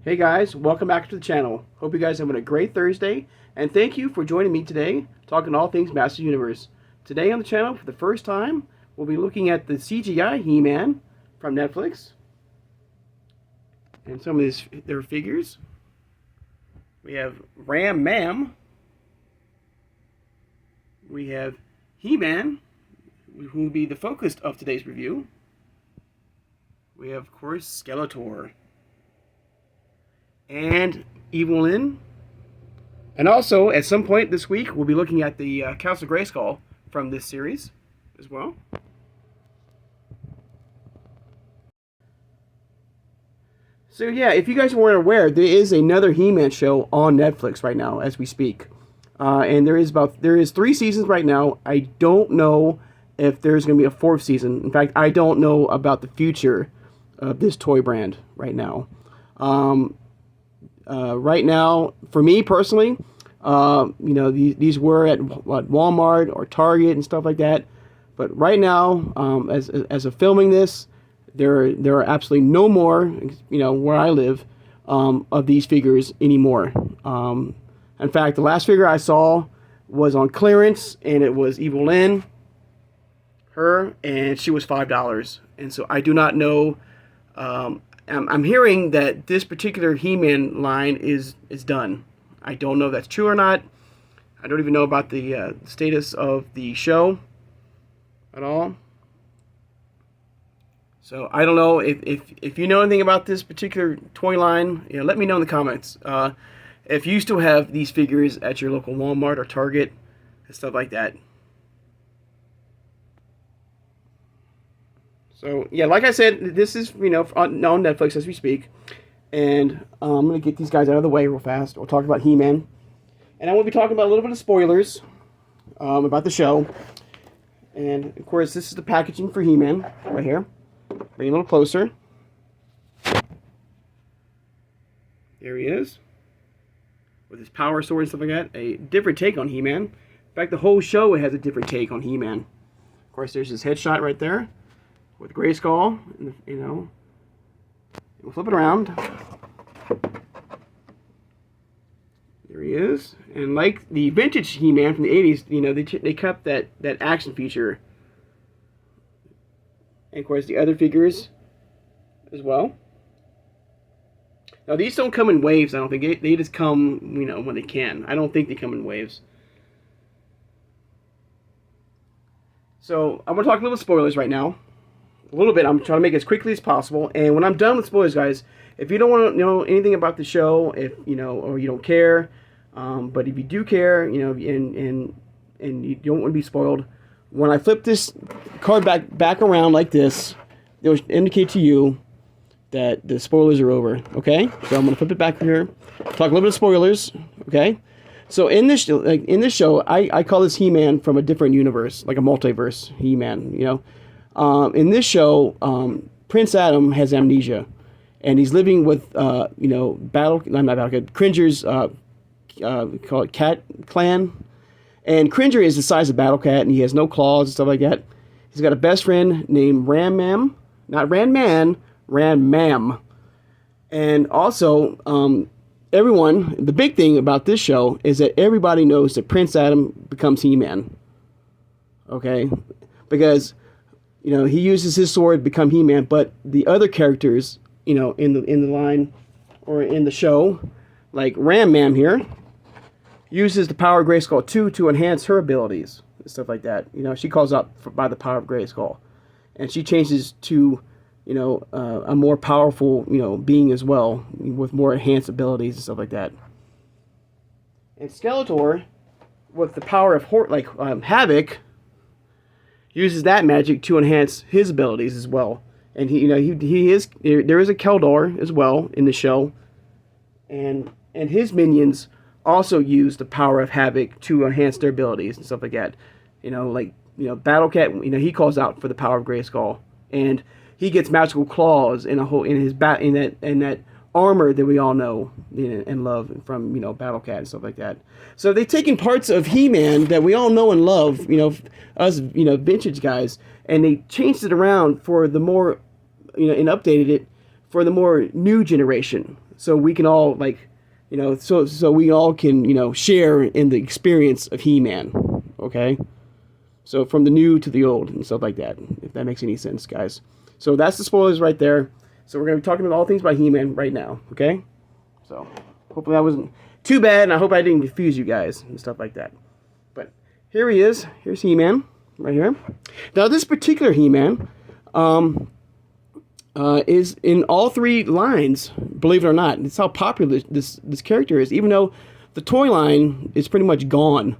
Hey guys, welcome back to the channel. Hope you guys are having a great Thursday, and thank you for joining me today, talking all things Master Universe. Today on the channel, for the first time, we'll be looking at the CGI He-Man from Netflix, and some of their figures. We have Ram Mam. We have He-Man, who will be the focus of today's review. We have, of course, Skeletor. And Evelyn. And also, at some point this week, we'll be looking at the Castle Grayskull from this series as well. So yeah, if you guys weren't aware, there is another He-Man show on Netflix right now as we speak. And there is 3 seasons right now. I don't know if there's going to be a 4th season. In fact, I don't know about the future of this toy brand right now. Right now, for me personally, these were at Walmart or Target and stuff like that. But right now, as of filming this, there are absolutely no more, where I live, of these figures anymore. In fact, the last figure I saw was on clearance, and it was Evelyn, and she was $5. And so I do not know. I'm hearing that this particular He-Man line is done. I don't know if that's true or not. I don't even know about the status of the show at all. So I don't know if you know anything about this particular toy line. Let me know in the comments. If you still have these figures at your local Walmart or Target and stuff like that. So, yeah, like I said, this is, on Netflix as we speak. And I'm going to get these guys out of the way real fast. We'll talk about He-Man. And I will be talking about a little bit of spoilers about the show. And, of course, this is the packaging for He-Man right here. Bring it a little closer. There he is. With his power sword and stuff like that. A different take on He-Man. In fact, the whole show has a different take on He-Man. Of course, there's his headshot right there. With Grayskull, we'll flip it around. There he is. And like the vintage He-Man from the 80s, they kept that action feature. And of course, the other figures as well. Now, these don't come in waves, I don't think. They just come, when they can. I don't think they come in waves. So, I'm going to talk a little spoilers right now. A little bit. I'm trying to make it as quickly as possible. And when I'm done with spoilers, guys, if you don't want to know anything about the show, or you don't care, but if you do care, and you don't want to be spoiled, when I flip this card back around like this, it will indicate to you that the spoilers are over. Okay, so I'm gonna flip it back here. Talk a little bit of spoilers. Okay, so in this show, I call this He-Man from a different universe, like a multiverse He-Man. In this show, Prince Adam has amnesia, and he's living with, Cringer's, call it Cat Clan. And Cringer is the size of Battle Cat, and he has no claws and stuff like that. He's got a best friend named Ram Mam, not Ran Man, Ram Mam. And also, the big thing about this show is that everybody knows that Prince Adam becomes He-Man. Okay? Because he uses his sword to become He-Man, but the other characters, in the line or in the show, like Ram Mam here, uses the power of Grayskull 2 to enhance her abilities and stuff like that. She calls out by the power of Grayskull, and she changes to, a more powerful, being as well with more enhanced abilities and stuff like that. And Skeletor, with the power of Havoc, uses that magic to enhance his abilities as well. And there is a Keldor as well in the show. And his minions also use the power of Havoc to enhance their abilities and stuff like that. Battle Cat, he calls out for the power of Grayskull. And he gets magical claws in that armor that we all know and love from Battle Cat and stuff like that. So they've taken parts of He-Man that we all know and love, us vintage guys, and they changed it around for the more and updated it for the more new generation. so we can all like, so we all can share in the experience of He-Man. Okay, so from the new to the old and stuff like that, if that makes any sense, guys. So that's the spoilers right there. So we're gonna be talking about all things about He-Man right now. Okay, so hopefully that wasn't too bad, and I hope I didn't confuse you guys and stuff like that. But here he is. Here's He-Man right here. Now this particular He-Man is in all 3 lines, believe it or not. It's how popular this character is, even though the toy line is pretty much gone.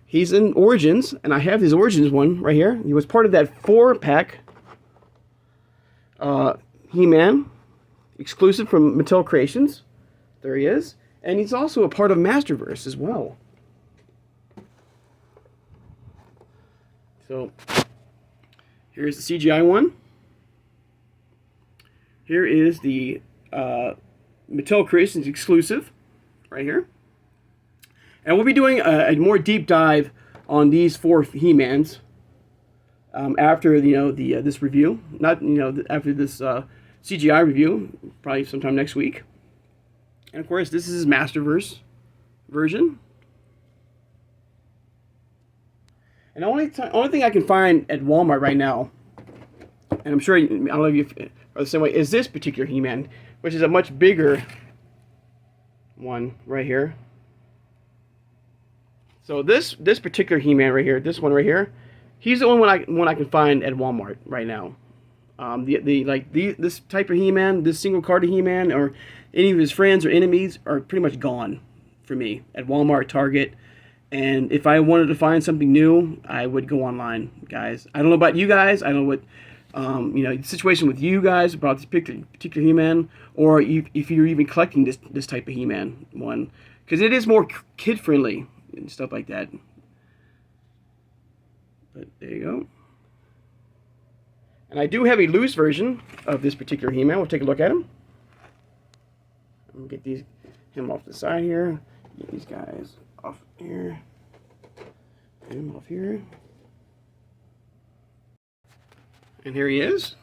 He's in Origins, and I have his Origins one right here. He was part of that 4-pack He-Man, exclusive from Mattel Creations. There he is. And he's also a part of Masterverse as well. So, here's the CGI one. Here is the Mattel Creations exclusive, right here. And we'll be doing a more deep dive on these 4 He-Mans after this review. Not after this CGI review, probably sometime next week. And of course, this is his Masterverse version. And the only thing I can find at Walmart right now, and I'm sure I don't know if you are the same way, is this particular He-Man, which is a much bigger one right here. So this particular He-Man right here, this one right here, he's the only one I can find at Walmart right now. This type of He-Man, this single carded He-Man, or any of his friends or enemies are pretty much gone for me at Walmart, Target. And if I wanted to find something new, I would go online, guys. I don't know about you guys. I don't know what the situation with you guys about this particular He-Man, or if you're even collecting this type of He-Man one, because it is more kid friendly and stuff like that. But there you go. And I do have a loose version of this particular He-Man. We'll take a look at him. I'm gonna get him off the side here. Get these guys off here. Get him off here. And here he is.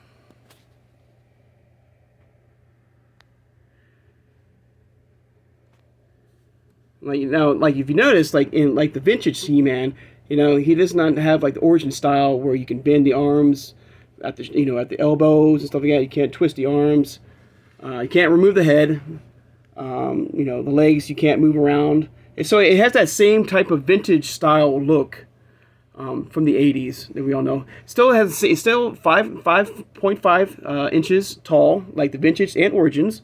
Like if you notice, like in the vintage He-Man, he does not have like the origin style where you can bend the arms at the elbows and stuff like that. You can't twist the arms. You can't remove the head. The legs you can't move around. And so it has that same type of vintage style look from the 80s that we all know. It's still 5.5 inches tall, like the vintage and origins.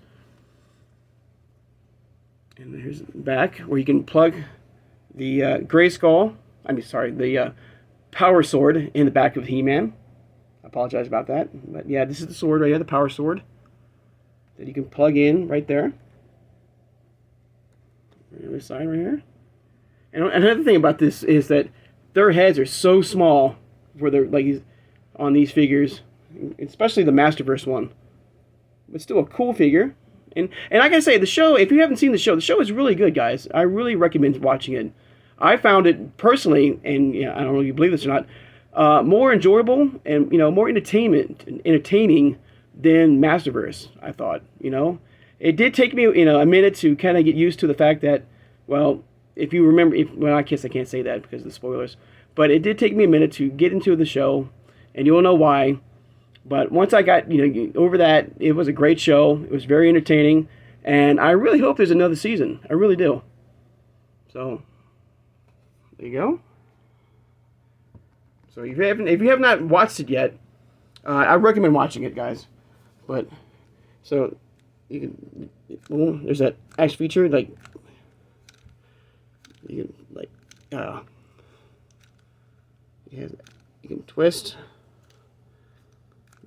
And here's the back where you can plug the the power sword in the back of He-Man. I apologize about that. But yeah, this is the sword right here, the power sword that you can plug in right there. The other side right here. And another thing about this is that their heads are so small where they're like on these figures, especially the Masterverse one. But still a cool figure. And I gotta say, the show, if you haven't seen the show is really good, guys. I really recommend watching it. I found it personally, and I don't know if you believe this or not, more enjoyable and more entertaining than Masterverse. I thought, it did take me a minute to kind of get used to the fact that, well, if you remember, I guess I can't say that because of the spoilers, but it did take me a minute to get into the show, and you'll know why. But once I got over that, it was a great show. It was very entertaining, and I really hope there's another season. I really do. So there you go. So if you have not watched it yet, I recommend watching it, guys. But so you can, boom, there's that action feature, like you can twist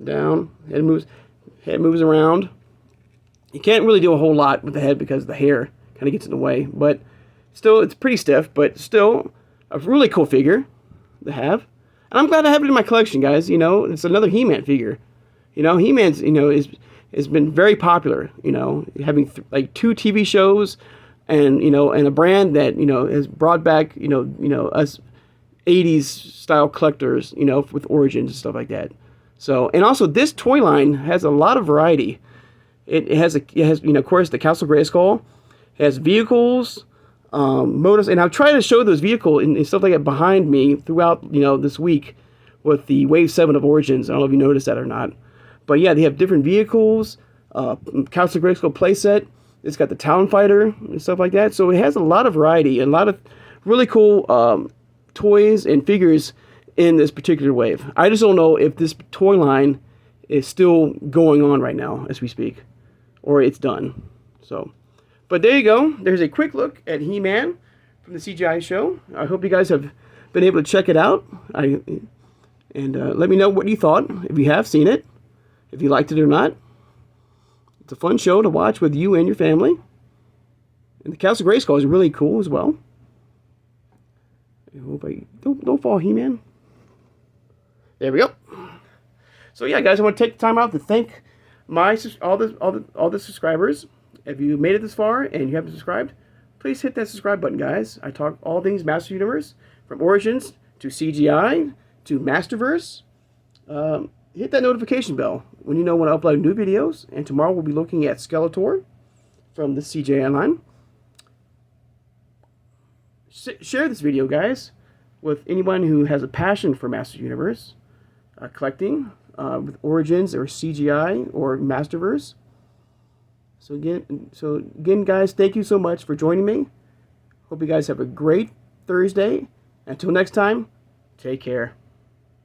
down. Head moves around. You can't really do a whole lot with the head because the hair kind of gets in the way, but still it's pretty stiff, but still a really cool figure to have. And I'm glad I have it in my collection, guys. It's another He-Man figure. He-Man's has been very popular, having like 2 TV shows and and a brand that has brought back us 80s style collectors, with Origins and stuff like that. So, and also this toy line has a lot of variety. It has of course, the Castle Grayskull. It has vehicles, motors, and I've tried to show those vehicles and stuff like that behind me throughout this week with the Wave 7 of Origins. I don't know if you noticed that or not, but yeah, they have different vehicles. Castle Grayskull playset. It's got the Talon Fighter and stuff like that. So it has a lot of variety and a lot of really cool toys and figures in this particular wave. I just don't know if this toy line is still going on right now as we speak, or it's done. So, but there you go. There's a quick look at He-Man from the CGI show. I hope you guys have been able to check it out. And let me know what you thought, if you have seen it, if you liked it or not. It's a fun show to watch with you and your family. And the Castle Grayskull is really cool as well. I hope I don't fall, He-Man. There we go. So yeah, guys, I want to take the time out to thank all the subscribers. If you made it this far and you haven't subscribed, please hit that subscribe button, guys. I talk all things Master Universe, from Origins to CGI to Masterverse. Hit that notification bell when you know when I upload new videos. And tomorrow we'll be looking at Skeletor from the CGI line. Share this video, guys, with anyone who has a passion for Master Universe collecting with Origins or CGI or Masterverse. So again, guys, thank you so much for joining me. Hope you guys have a great Thursday. Until next time, take care.